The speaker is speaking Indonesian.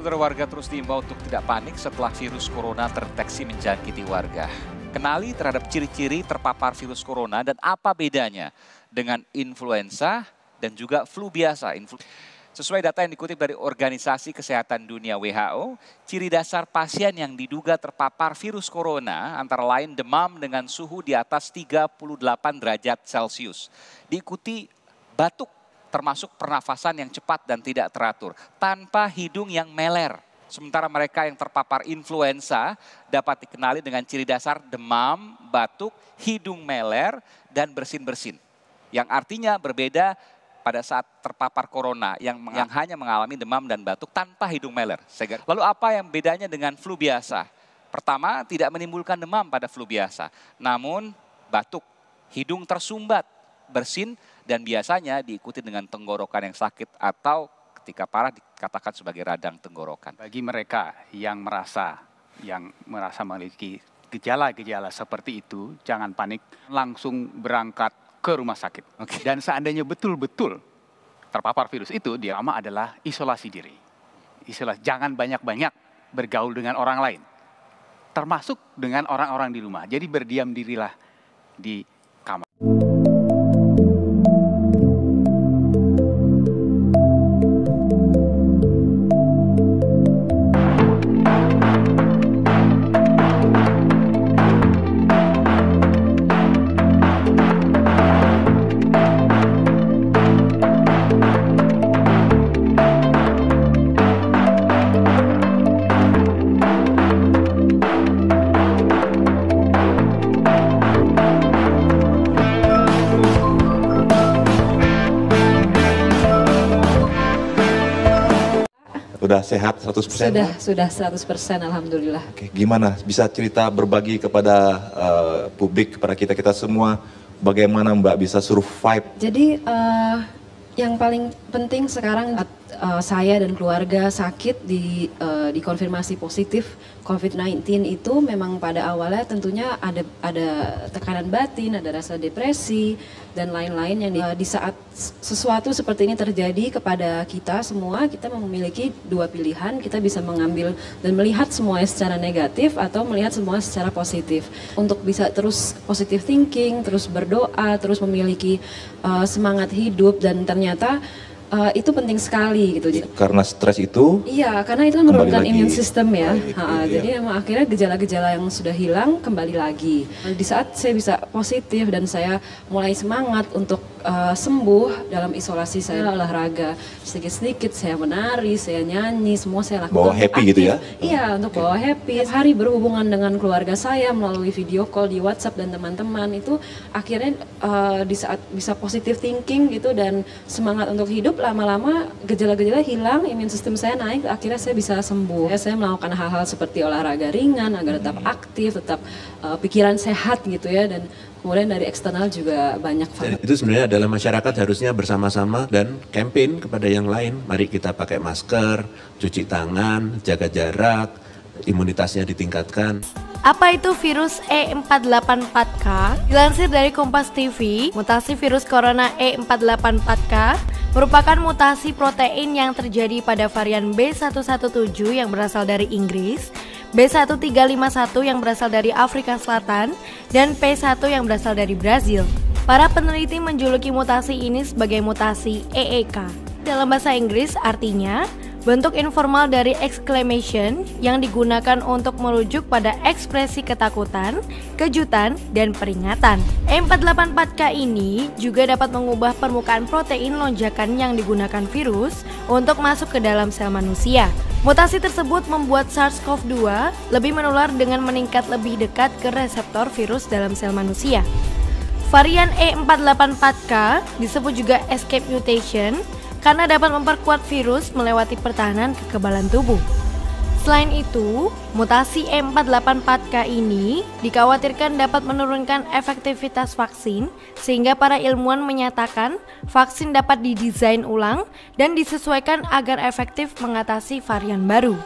Saudara, warga terus diimbau untuk tidak panik setelah virus corona terdeteksi menjangkiti warga. Kenali terhadap ciri-ciri terpapar virus corona dan apa bedanya dengan influenza dan juga flu biasa. Sesuai data yang dikutip dari Organisasi Kesehatan Dunia WHO, ciri dasar pasien yang diduga terpapar virus corona antara lain demam dengan suhu di atas 38 derajat Celcius. Diikuti batuk, termasuk pernafasan yang cepat dan tidak teratur, tanpa hidung yang meler. Sementara mereka yang terpapar influenza dapat dikenali dengan ciri dasar demam, batuk, hidung meler, dan bersin-bersin. Yang artinya berbeda pada saat terpapar corona yang hanya mengalami demam dan batuk tanpa hidung meler. Lalu apa yang bedanya dengan flu biasa? Pertama, tidak menimbulkan demam pada flu biasa, namun batuk, hidung tersumbat, bersin, dan biasanya diikuti dengan tenggorokan yang sakit atau ketika parah dikatakan sebagai radang tenggorokan. Bagi mereka yang merasa memiliki gejala-gejala seperti itu, jangan panik, langsung berangkat ke rumah sakit. Dan seandainya betul-betul terpapar virus itu, dia adalah isolasi diri. Jangan banyak-banyak bergaul dengan orang lain, termasuk dengan orang-orang di rumah. Jadi berdiam dirilah di kamar. Sudah sehat 100%? Sudah 100%, alhamdulillah. Oke, gimana bisa cerita berbagi kepada publik, kepada kita semua, bagaimana Mbak bisa survive? Jadi yang paling penting sekarang saya dan keluarga sakit dikonfirmasi positif COVID-19 itu memang pada awalnya tentunya ada tekanan batin, ada rasa depresi dan lain-lain yang di saat sesuatu seperti ini terjadi kepada kita semua, kita memiliki dua pilihan, kita bisa mengambil dan melihat semuanya secara negatif atau melihat semuanya secara positif. Untuk bisa terus positive thinking, terus berdoa, terus memiliki semangat hidup dan ternyata itu penting sekali gitu. Karena stres itu? Iya, karena itu menurunkan imun sistem ya. Iya. Jadi emang akhirnya gejala-gejala yang sudah hilang kembali lagi. Di saat saya bisa positif dan saya mulai semangat untuk sembuh dalam isolasi, saya olahraga sedikit-sedikit, saya menari, saya nyanyi, semua saya lakukan. Bawa happy gitu ya? Iya, untuk bawa happy. Hari berhubungan dengan keluarga saya melalui video call di WhatsApp dan teman-teman itu akhirnya di saat bisa positive thinking gitu dan semangat untuk hidup, lama-lama gejala-gejala hilang, imun sistem saya naik, akhirnya saya bisa sembuh. Saya melakukan hal-hal seperti olahraga ringan agar tetap aktif, tetap pikiran sehat gitu ya, dan kemudian dari eksternal juga banyak faktor. Itu sebenarnya adalah masyarakat harusnya bersama-sama dan campaign kepada yang lain. Mari kita pakai masker, cuci tangan, jaga jarak, imunitasnya ditingkatkan. Apa itu virus E484K? Dilansir dari Kompas TV, mutasi virus corona E484K merupakan mutasi protein yang terjadi pada varian B117 yang berasal dari Inggris, B1351 yang berasal dari Afrika Selatan, dan P1 yang berasal dari Brazil. Para peneliti menjuluki mutasi ini sebagai mutasi EEK. Dalam bahasa Inggris artinya bentuk informal dari exclamation yang digunakan untuk merujuk pada ekspresi ketakutan, kejutan, dan peringatan. E484K ini juga dapat mengubah permukaan protein lonjakan yang digunakan virus untuk masuk ke dalam sel manusia. Mutasi tersebut membuat SARS-CoV-2 lebih menular dengan meningkat lebih dekat ke reseptor virus dalam sel manusia. Varian E484K disebut juga escape mutation karena dapat memperkuat virus melewati pertahanan kekebalan tubuh. Selain itu, mutasi E484K ini dikhawatirkan dapat menurunkan efektivitas vaksin, sehingga para ilmuwan menyatakan vaksin dapat didesain ulang dan disesuaikan agar efektif mengatasi varian baru.